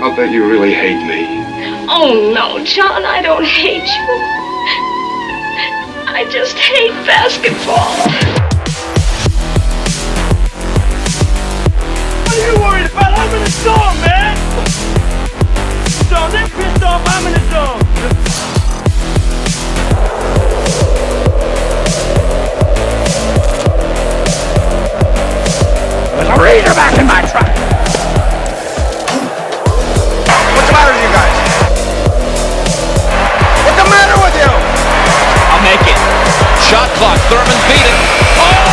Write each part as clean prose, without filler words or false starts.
I'll bet you really hate me. Oh, no, John, I don't hate you. I just hate basketball. What are you worried about? I'm in the zone, man! So they're pissed off, I'm in the zone. There's a Razorback in my truck! What's the matter with you guys? What's the matter with you? I'll make it. Shot clock. Thurman beat it. Oh!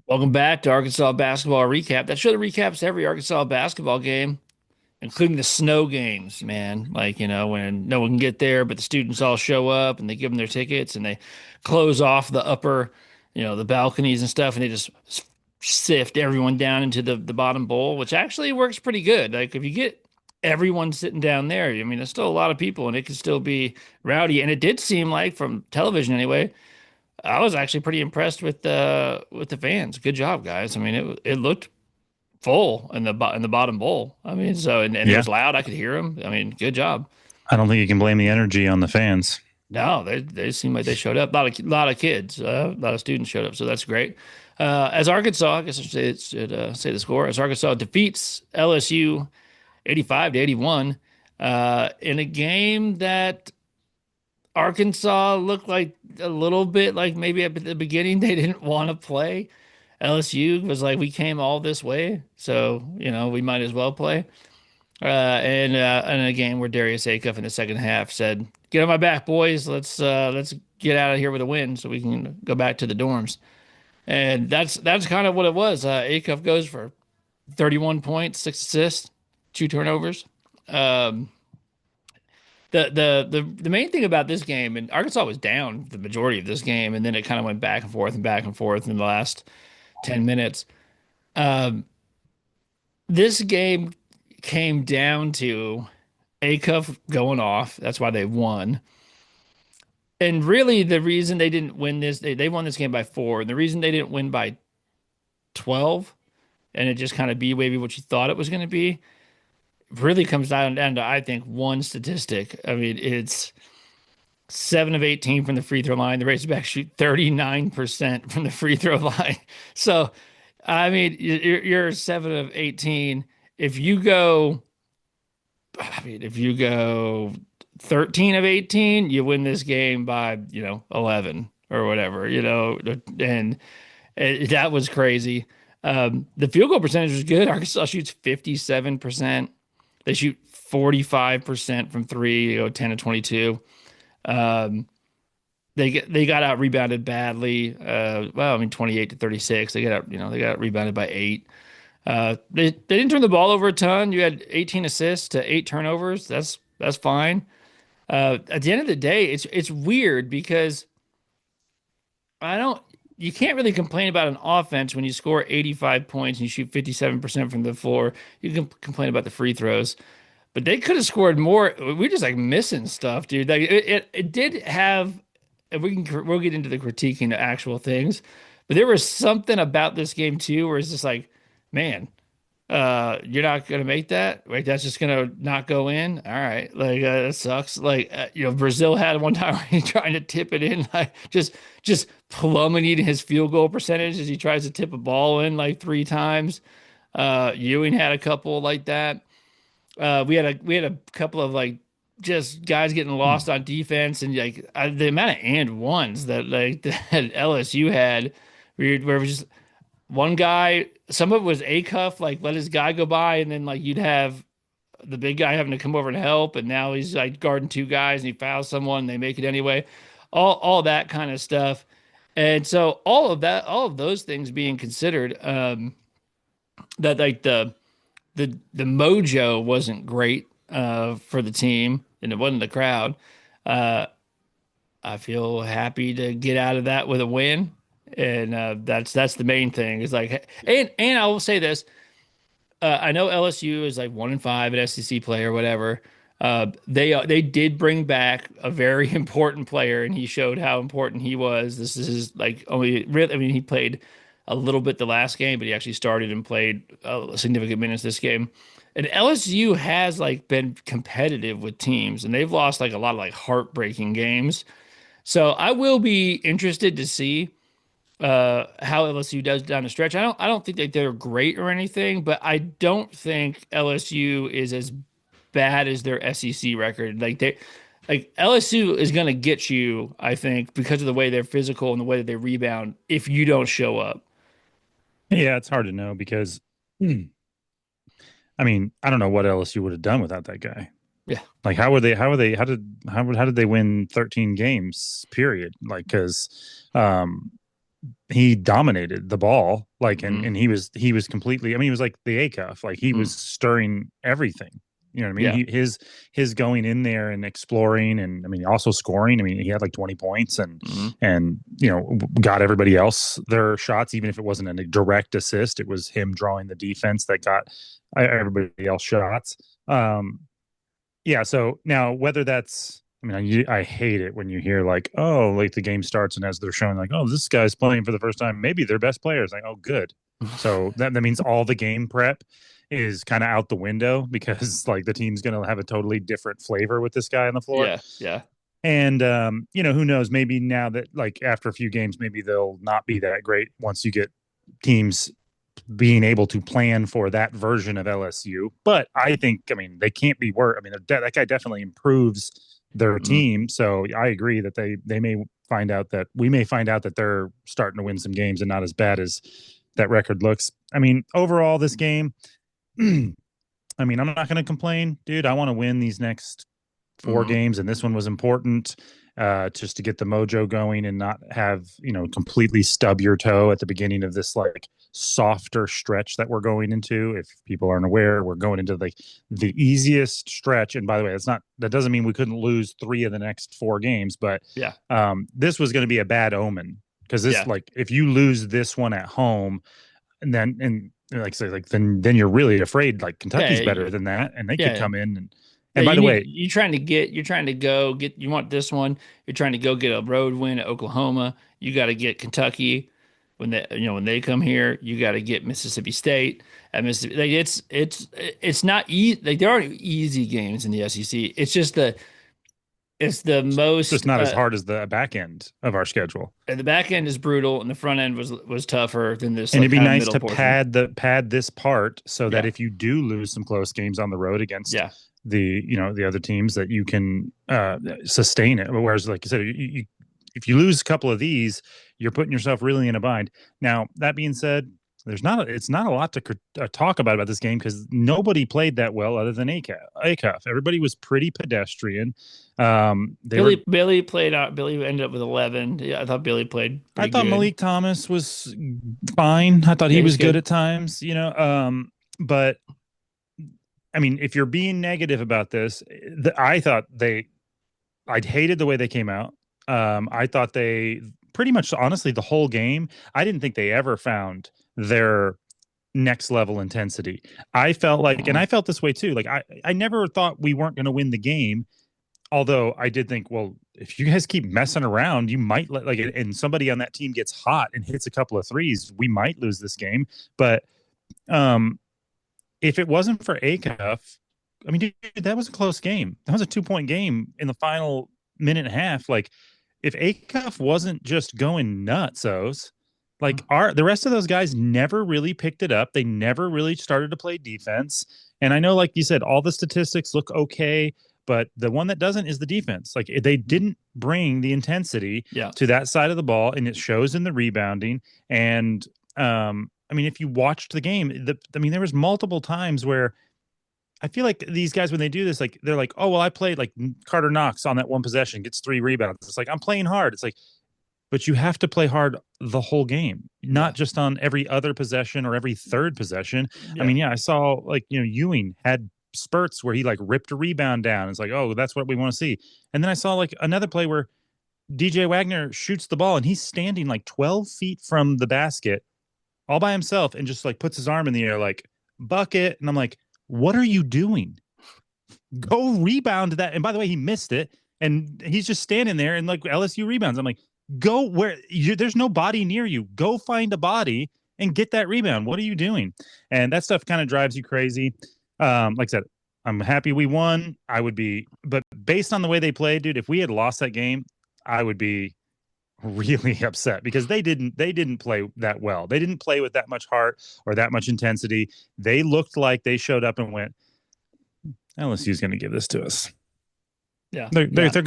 Welcome back to Arkansas Basketball Recap. That show that recaps every Arkansas basketball game, including the snow games, man. Like, you know, when no one can get there, but the students all show up and they give them their tickets and they close off the upper, you know, the balconies and stuff, and they just sift everyone down into the bottom bowl, which actually works pretty good. Like, if you get everyone sitting down there, I mean, there's still a lot of people and it can still be rowdy. And it did seem like, from television anyway, I was actually pretty impressed with the fans. Good job, guys. I mean, it looked full in the bottom bowl. I mean, so and it was loud. I could hear them. I mean, good job. I don't think you can blame the energy on the fans. No, they seem like they showed up. A lot of kids, a lot of students showed up, so that's great. As Arkansas, I guess I should say the score. As Arkansas defeats LSU 85-81 in a game that Arkansas looked like a little bit like maybe at the beginning they didn't want to play. LSU was like, we came all this way, so, you know, we might as well play. And a game where Darius Akuff in the second half said, "Get on my back, boys. Let's get out of here with a win so we can go back to the dorms." And that's kind of what it was. Akuff goes for 31 points, 6 assists, 2 turnovers. The main thing about this game, and Arkansas was down the majority of this game, and then it kind of went back and forth in the last 10 minutes. This game came down to Akuff going off. That's why they won. And really, the reason they didn't win this, they won this game by 4. And the reason they didn't win by 12, and it just kind of be maybe what you thought it was going to be, really comes down to, I think, one statistic. I mean, it's 7 of 18 from the free throw line. The Razorbacks shoot 39% from the free throw line. So, I mean, you're 7 of 18. If you go 13 of 18, you win this game by, 11 or whatever, and that was crazy. The field goal percentage was good. Arkansas shoots 57%. They shoot 45% from 3, 10 to 22. They got out rebounded badly. 28 to 36. They got out rebounded by 8. They didn't turn the ball over a ton. You had 18 assists to 8 turnovers. That's fine. At the end of the day, it's weird because you can't really complain about an offense when you score 85 points and you shoot 57% from the floor. You can complain about the free throws, but they could have scored more. We're just like missing stuff, dude. Like it did have, and we'll get into the critiquing of actual things, but there was something about this game too, where it's just like, man, you're not going to make that. Like, that's just going to not go in. All right. Like, that sucks. Like, Brazil had one time where he's trying to tip it in, like just plummeting his field goal percentage as he tries to tip a ball in like 3 times. Ewing had a couple like that. We had a couple of like just guys getting lost on defense, and like the amount of and ones that LSU had, where it was just one guy. Some of it was Akuff, like let his guy go by, and then like you'd have the big guy having to come over and help, and now he's like guarding 2 guys and he fouls someone and they make it anyway. All that kind of stuff. And so all of those things being considered, that like the mojo wasn't great for the team, and it wasn't the crowd. I feel happy to get out of that with a win. And that's the main thing. Is like, and I will say this: I know LSU is like 1-5 at SEC play or whatever. They did bring back a very important player, and he showed how important he was. This is his, like only really. I mean, he played a little bit the last game, but he actually started and played significant minutes this game. And LSU has like been competitive with teams, and they've lost like a lot of like heartbreaking games. So I will be interested to see how LSU does down the stretch. I don't think that they're great or anything, but I don't think LSU is as bad as their SEC record. Like LSU is going to get you, I think, because of the way they're physical and the way that they rebound if you don't show up. Yeah, it's hard to know because, I mean, I don't know what LSU would have done without that guy. Yeah. Like, how did they win 13 games? Period. Like, because, he dominated the ball, like, and he was completely. I mean, he was like the Akuff, like he was stirring everything. You know what I mean? Yeah. His going in there and exploring, and I mean, also scoring. I mean, he had like 20 points and you know, got everybody else their shots, even if it wasn't a direct assist. It was him drawing the defense that got everybody else shots. Yeah. So now whether that's, I mean, I hate it when you hear like, oh, like the game starts and as they're showing like, oh, this guy's playing for the first time, maybe their best players. Like, oh, good. So that means all the game prep is kind of out the window because like the team's going to have a totally different flavor with this guy on the floor. Yeah. Yeah. And you know, who knows? Maybe now that like after a few games, maybe they'll not be that great once you get teams being able to plan for that version of LSU. But I think, I mean, they can't be worse. I mean, that guy definitely improves their team. So I agree that they may find out that we may find out that they're starting to win some games and not as bad as that record looks. I mean, overall, this game, I mean, I'm not going to complain, dude. I want to win these next 4 games, and this one was important just to get the mojo going and not have, you know, completely stub your toe at the beginning of this like softer stretch that we're going into. If people aren't aware, we're going into like the easiest stretch. And by the way, that doesn't mean we couldn't lose 3 of the next 4 games, but Yeah. This was going to be a bad omen because this like if you lose this one at home, and like I say, like then you're really afraid like Kentucky's better than that, and they could come in and by the way, you want this one. You're trying to go get a road win at Oklahoma. You got to get Kentucky when they come here. You got to get Mississippi State at Mississippi. Like it's not easy. Like there aren't easy games in the SEC. It's just most. It's not as hard as the back end of our schedule. And the back end is brutal, and the front end was tougher than this. And like, it'd be nice to portion. pad this part so that if you do lose some close games on the road against the other teams, that you can sustain it. Whereas, like you said, if you lose a couple of these, you're putting yourself really in a bind. Now, that being said, it's not a lot to talk about this game because nobody played that well other than Akuff. Everybody was pretty pedestrian. Billy played out. Billy ended up with 11. Yeah, I thought Billy played. I thought good. Malik Thomas was fine. I thought he was good at times. You know, but I mean, if you're being negative about this, I hated the way they came out. I thought they pretty much, honestly, the whole game, I didn't think they ever found their next level intensity. I felt like, and I felt this way too. Like I never thought we weren't going to win the game. Although I did think, well, if you guys keep messing around, you might and somebody on that team gets hot and hits a couple of threes, we might lose this game. But if it wasn't for Akuff, I mean, dude, that was a close game. That was a 2-point game in the final minute and a half. Like, if Akuff wasn't just going nutsos, like the rest of those guys never really picked it up. They never really started to play defense. And I know, like you said, all the statistics look okay, but the one that doesn't is the defense. Like, they didn't bring the intensity to that side of the ball, and it shows in the rebounding. And I mean, if you watched the game, there was multiple times where I feel like these guys, when they do this, like they're like, oh, well, I played like Carter Knox on that one possession, gets 3 rebounds. It's like, I'm playing hard. It's like, but you have to play hard the whole game, not just on every other possession or every third possession. Yeah. I mean, I saw like, you know, Ewing had spurts where he like ripped a rebound down. It's like, oh, that's what we want to see. And then I saw like another play where DJ Wagner shoots the ball and he's standing like 12 feet from the basket all by himself and just like puts his arm in the air like, bucket. And I'm like, what are you doing? Go rebound that. And by the way, he missed it. And he's just standing there and like LSU rebounds. I'm like, go where there's no body near you. Go find a body and get that rebound. What are you doing? And that stuff kind of drives you crazy. Like I said, I'm happy we won. I would be, but based on the way they played, dude, if we had lost that game, I would be really upset because they didn't play that well. They didn't play with that much heart or that much intensity. They looked like they showed up and went, LSU's going to give this to us. Yeah, we're better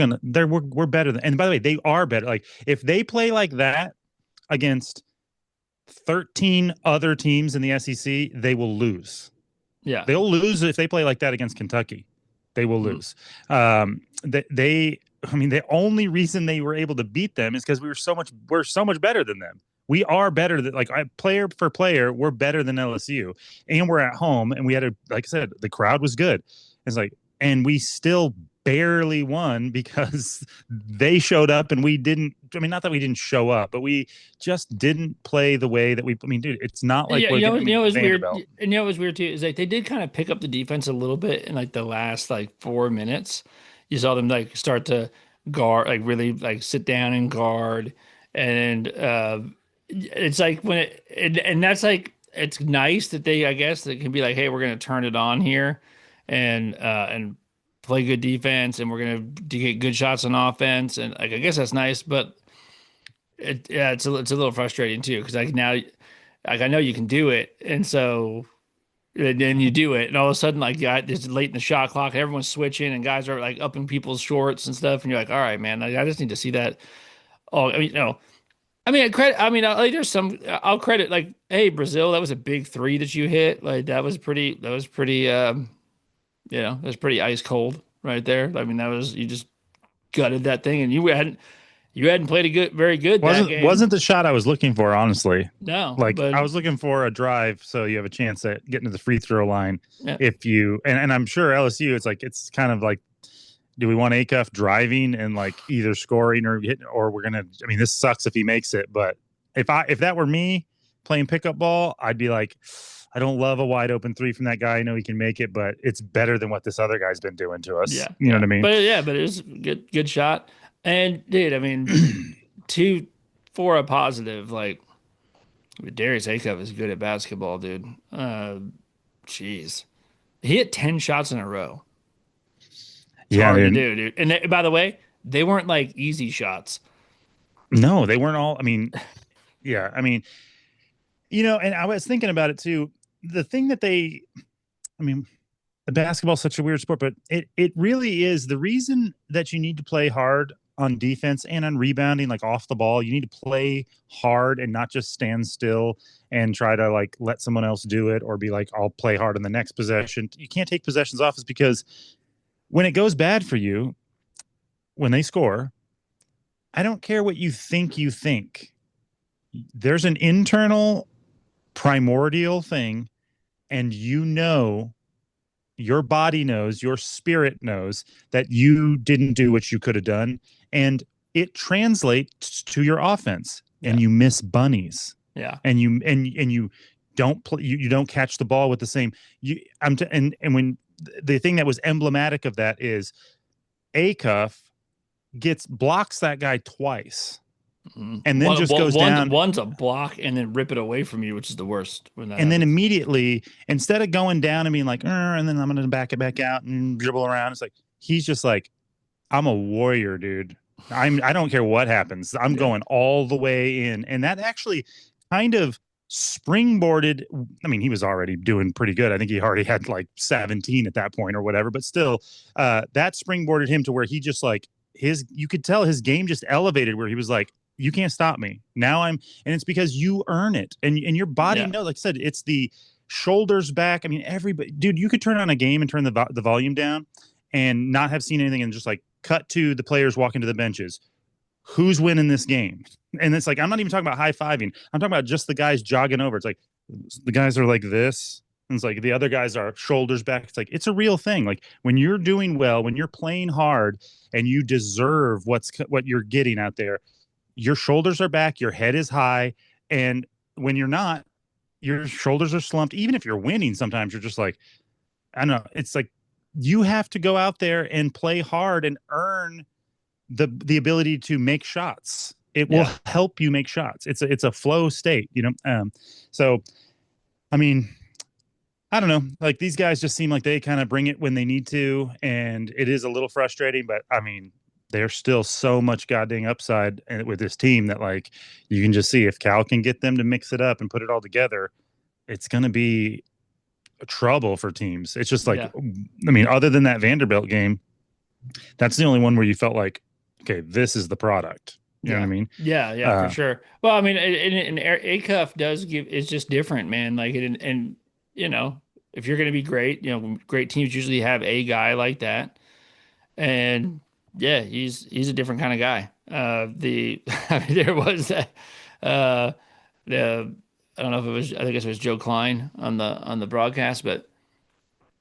than, and by the way, they are better. Like if they play like that against 13 other teams in the SEC, they will lose. Yeah, they'll lose if they play like that against Kentucky. They will lose. I mean, the only reason they were able to beat them is because we're so much better than them. We are better than, like, player for player, we're better than LSU, and we're at home, and we had like I said, the crowd was good. It's like, and we still barely won because they showed up and we didn't. I mean, not that we didn't show up, but we just didn't play the way that we. I mean, dude, it's not like it was weird. Vanderbilt. And it was weird too. Is like they did kind of pick up the defense a little bit in like the last like 4 minutes. You saw them like start to guard, like really like sit down and guard, and it's like and that's like it's nice that they, I guess, they can be like, hey, we're gonna turn it on here, and play good defense, and we're gonna get good shots on offense, and like I guess that's nice, but it's a little frustrating too because like now, like I know you can do it, and so. And then you do it, and all of a sudden, like, it's late in the shot clock, and everyone's switching, and guys are like up in people's shorts and stuff, and you're like, all right, man, I just need to see that. Oh, I mean, no, I mean, there's some. I'll credit like, hey, Brazil, that was a big three that you hit. Like that was pretty. That was pretty ice cold right there. I mean, you just gutted that thing, and you hadn't played very good that game. Wasn't the shot I was looking for, honestly. No, like I was looking for a drive, so you have a chance at getting to the free throw line. Yeah. If you and I'm sure LSU, it's kind of like, do we want Akuff driving and like either scoring or hitting, or we're gonna? I mean, this sucks if he makes it, but if that were me playing pickup ball, I'd be like, I don't love a wide open three from that guy. I know he can make it, but it's better than what this other guy's been doing to us. Yeah, you know what I mean. But it was a good shot. And dude, I mean, 2 for a positive. Like Darius Akuff is good at basketball, dude. Jeez, he hit 10 shots in a row. It's hard to do, dude. And by the way, they weren't like easy shots. No, they weren't all. I mean, yeah, I mean, and I was thinking about it too. The thing that the basketball is such a weird sport, but it really is the reason that you need to play hard on defense and on rebounding, like off the ball. You need to play hard and not just stand still and try to like let someone else do it or be like, I'll play hard on the next possession. You can't take possessions off, is because when it goes bad for you, when they score, I don't care what you think. There's an internal primordial thing, and your body knows, your spirit knows that you didn't do what you could have done, and it translates to your offense. And you miss bunnies. Yeah, and you don't play, you don't catch the ball with the same. And when the thing that was emblematic of that is Akuff blocks that guy twice. And then goes down. One's a block and then rip it away from you, which is the worst. Then immediately, instead of going down and being like, and then I'm going to back it back out and dribble around, it's like he's just like, I'm a warrior, dude. I don't care what happens. I'm going all the way in, and that actually kind of springboarded. I mean, he was already doing pretty good. I think he already had like 17 at that point or whatever. But still, that springboarded him to where he just like you could tell his game just elevated, where he was like, you can't stop me now. And it's because you earn it, and your body knows. Like I said, it's the shoulders back. I mean, everybody, dude, you could turn on a game and turn the volume down and not have seen anything, and just like cut to the players walking to the benches. Who's winning this game? And it's like, I'm not even talking about high-fiving. I'm talking about just the guys jogging over. It's like the guys are like this, and it's like the other guys are shoulders back. It's like, it's a real thing. Like when you're doing well, when you're playing hard, and you deserve what you're getting out there, your shoulders are back, your head is high. And when you're not, your shoulders are slumped. Even if you're winning, sometimes you're just like, I don't know. It's like you have to go out there and play hard and earn the ability to make shots. It will help you make shots. It's a flow state, you know. So I mean, I don't know. Like these guys just seem like they kind of bring it when they need to, and it is a little frustrating. But I mean, there's still so much goddamn upside with this team that like you can just see if Cal can get them to mix it up and put it all together, it's going to be trouble for teams. It's just like, I mean, other than that Vanderbilt game, that's the only one where you felt like, okay, this is the product. You know what I mean? Yeah, for sure. Well, I mean, and Akuff does is just different, man. Like, and you know, if you're going to be great, you know, great teams usually have a guy like that, and yeah, he's a different kind of guy. I mean, there was that, the I don't know if it was, I think it was Joe Klein on the broadcast, but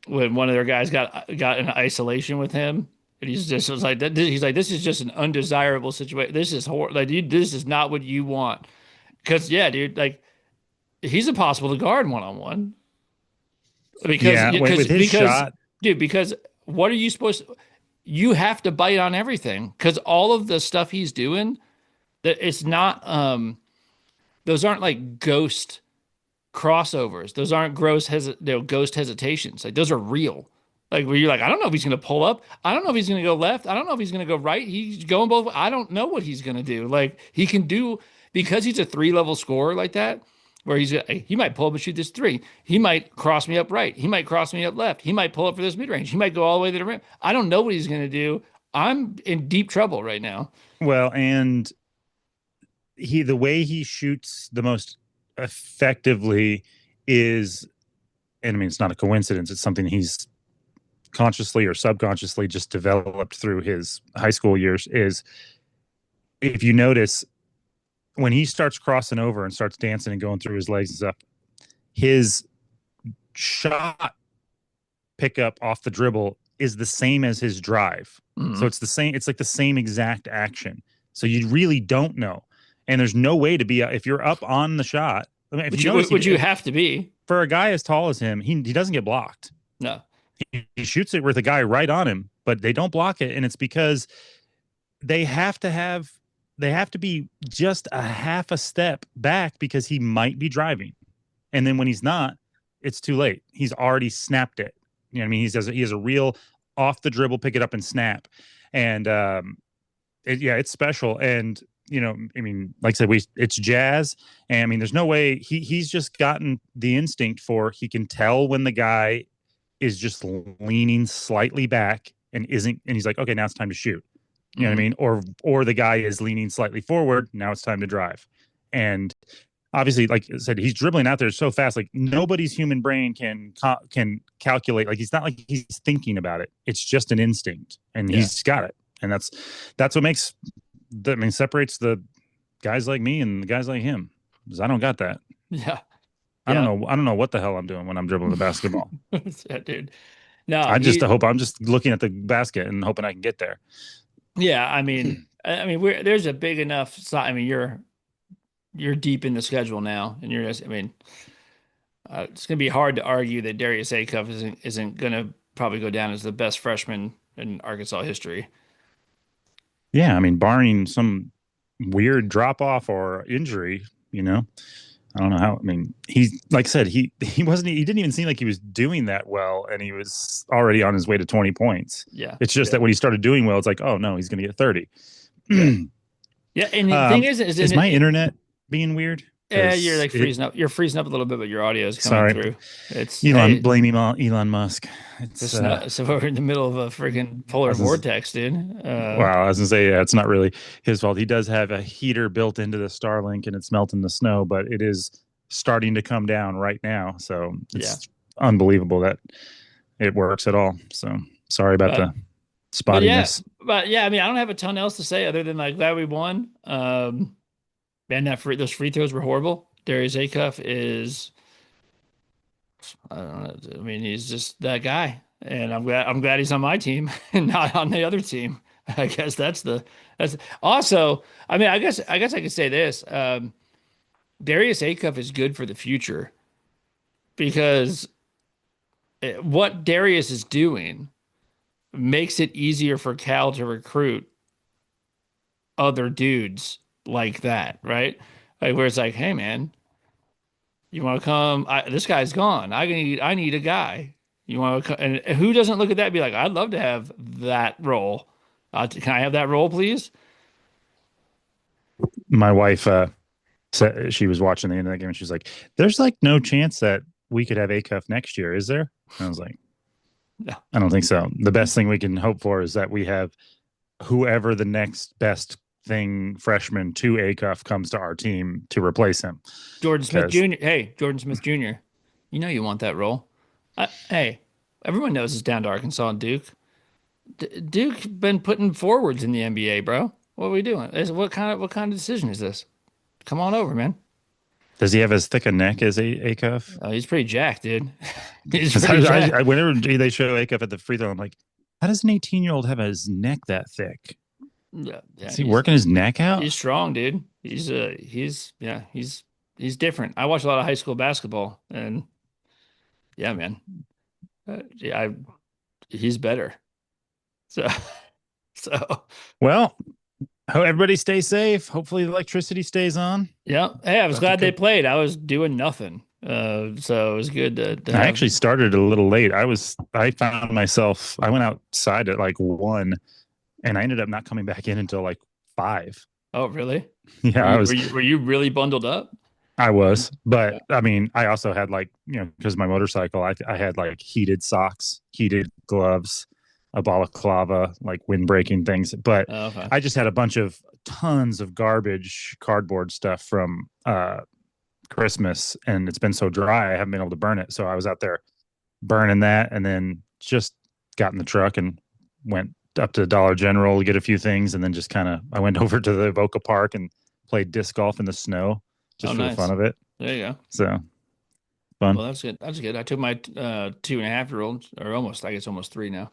when one of their guys got in isolation with him, and he's just was like, he's like, this is just an undesirable situation. This is horrible. Like, dude, this is not what you want. Because yeah, dude, like he's impossible to guard one-on-one. With his shot, dude. Because what are you supposed to? You have to bite on everything because all of the stuff he's doing, that it's not. Those aren't like ghost crossovers. Those aren't ghost hesitations. Like those are real. Like where you're like, I don't know if he's going to pull up. I don't know if he's going to go left. I don't know if he's going to go right. He's going both. I don't know what he's going to do. Like he can do, because he's a 3-level scorer like that, where he might pull up and shoot this 3. He might cross me up right. He might cross me up left. He might pull up for this mid range. He might go all the way to the rim. I don't know what he's going to do. I'm in deep trouble right now. Well, and the way he shoots the most effectively is, and I mean, it's not a coincidence. It's something he's consciously or subconsciously just developed through his high school years. Is if you notice when he starts crossing over and starts dancing and going through his legs and stuff, his shot pickup off the dribble is the same as his drive. So it's the same. It's like the same exact action. So you really don't know. And there's no way to be, if you're up on the shot. I mean, would you have to be? For a guy as tall as him, he doesn't get blocked. No. He shoots it with a guy right on him, but they don't block it. And it's because they have to be just a half a step back because he might be driving. And then when he's not, it's too late. He's already snapped it. You know what I mean? He has a real off the dribble, pick it up and snap. And it's special. And you know, I mean, like I said, it's jazz. And I mean, there's no way he's just gotten the instinct for, he can tell when the guy is just leaning slightly back and he's like, okay, now it's time to shoot. You know what I mean? Or the guy is leaning slightly forward. Now it's time to drive. And obviously, like I said, he's dribbling out there so fast. Like nobody's human brain can calculate. Like, it's not like he's thinking about it. It's just an instinct, and he's got it. And that's what separates the guys like me and the guys like him, because I don't got that. Yeah. I don't know what the hell I'm doing when I'm dribbling the basketball. Yeah, dude. No, I'm just looking at the basket and hoping I can get there. Yeah, I mean, there's a big enough. I mean, you're deep in the schedule now, and you're just. I mean, it's going to be hard to argue that Darius Akuff isn't going to probably go down as the best freshman in Arkansas history. Yeah, I mean, barring some weird drop off or injury, you know, I don't know how. I mean, he, like I said, he didn't even seem like he was doing that well, and he was already on his way to 20 points. Yeah, it's just that when he started doing well, it's like, oh no, he's going to get 30. Yeah, and the thing is my internet being weird? Yeah, you're like freezing up. You're freezing up a little bit, but your audio is coming through. It's blaming Elon Musk. So we're in the middle of a freaking polar vortex, dude. Wow, I was gonna say, it's not really his fault. He does have a heater built into the Starlink, and it's melting the snow, but it is starting to come down right now. So it's unbelievable that it works at all. So sorry about the spottiness. But yeah, I mean, I don't have a ton else to say other than like glad we won. Man, those free throws were horrible. Darius Akuff is, I don't know. I mean, he's just that guy, and I'm glad he's on my team and not on the other team. I guess that's also. I mean, I guess I could say this. Darius Akuff is good for the future because what Darius is doing makes it easier for Cal to recruit other dudes like that, right? Like where it's like, hey man, you want to come? This guy's gone. I need a guy. You want to? And who doesn't look at that and be like, I'd love to have that role. Can I have that role, please? My wife said she was watching the end of that game and she's like, "There's like no chance that we could have Akuff next year, is there?" And I was like, No. "I don't think so. The best thing we can hope for is that we have whoever the next best thing freshman to Akuff comes to our team to replace him." Jordan Smith Jr. Hey, Jordan Smith Jr. You know you want that role. Hey, everyone knows it's down to Arkansas and Duke. Duke been putting forwards in the NBA, bro. What are we doing? What kind of decision is this? Come on over, man. Does he have as thick a neck as Akuff? Oh, he's pretty jacked, dude. He's pretty jacked. Whenever they show Akuff at the free throw, I'm like, how does an 18-year-old have his neck that thick? Yeah, Is he working his neck out? He's strong, dude. He's different. I watch a lot of high school basketball, and yeah, man, he's better. So Well, hope everybody stay safe. Hopefully the electricity stays on. yeah. Hey, I was glad they played. I was doing nothing. So it was good to I actually started a little late. I found myself, I went outside at like 1 and I ended up not coming back in until like 5. Oh, really? Yeah, Were you really bundled up? I was, but I mean, I also had like, because my motorcycle, I had like heated socks, heated gloves, a balaclava, like windbreaking things. But Okay. I just had a bunch of tons of garbage cardboard stuff from Christmas, and it's been so dry, I haven't been able to burn it. So I was out there burning that, and then just got in the truck and went up to Dollar General to get a few things, and then just I went over to the Evoca Park and played disc golf in the snow just for the fun of it. There you go. So fun. Well, that's good. That's good. I took my 2.5-year-old, or almost, I guess almost 3 now.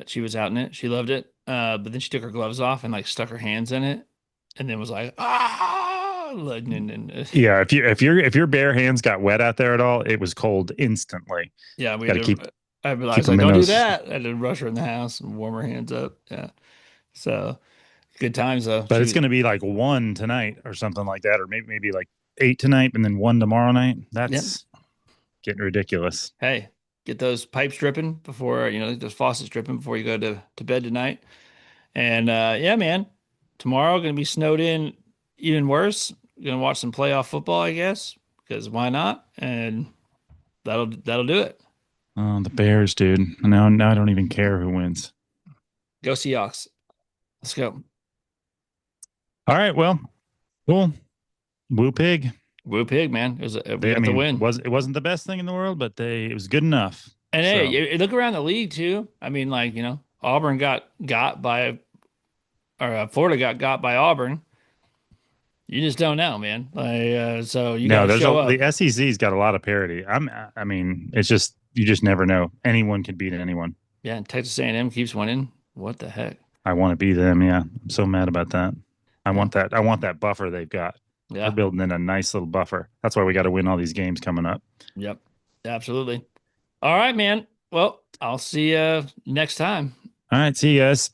She was out in it. She loved it. But then she took her gloves off and like stuck her hands in it, and then was like, Yeah, if your bare hands got wet out there at all, it was cold instantly. Yeah, we Gotta had keep. I realized, them like, in don't do those- that. I had to rush her in the house and warm her hands up. Yeah. So good times though. But it's going to be like 1 tonight or something like that, or maybe like 8 tonight and then 1 tomorrow night. That's getting ridiculous. Hey, get those pipes dripping before, those faucets dripping before you go to bed tonight. And yeah, man, tomorrow going to be snowed in even worse. Going to watch some playoff football, I guess, because why not? And that'll do it. Oh, the Bears, dude. Now I don't even care who wins. Go Seahawks. Let's go. All right, well, cool. Woo pig. Woo pig, man. We got the win. It wasn't the best thing in the world, but it was good enough. And hey, you look around the league too. I mean, like, Auburn got by, or Florida got by Auburn. You just don't know, man. So you got to show up. The SEC's got a lot of parity. I mean, it's just you just never know. Anyone can beat anyone. Yeah, and Texas A&M keeps winning. What the heck? I want to be them. Yeah, I'm so mad about that. I want that buffer they've got. Yeah, they're building in a nice little buffer. That's why we got to win all these games coming up. Yep, absolutely. All right, man. Well, I'll see you next time. All right, see you guys.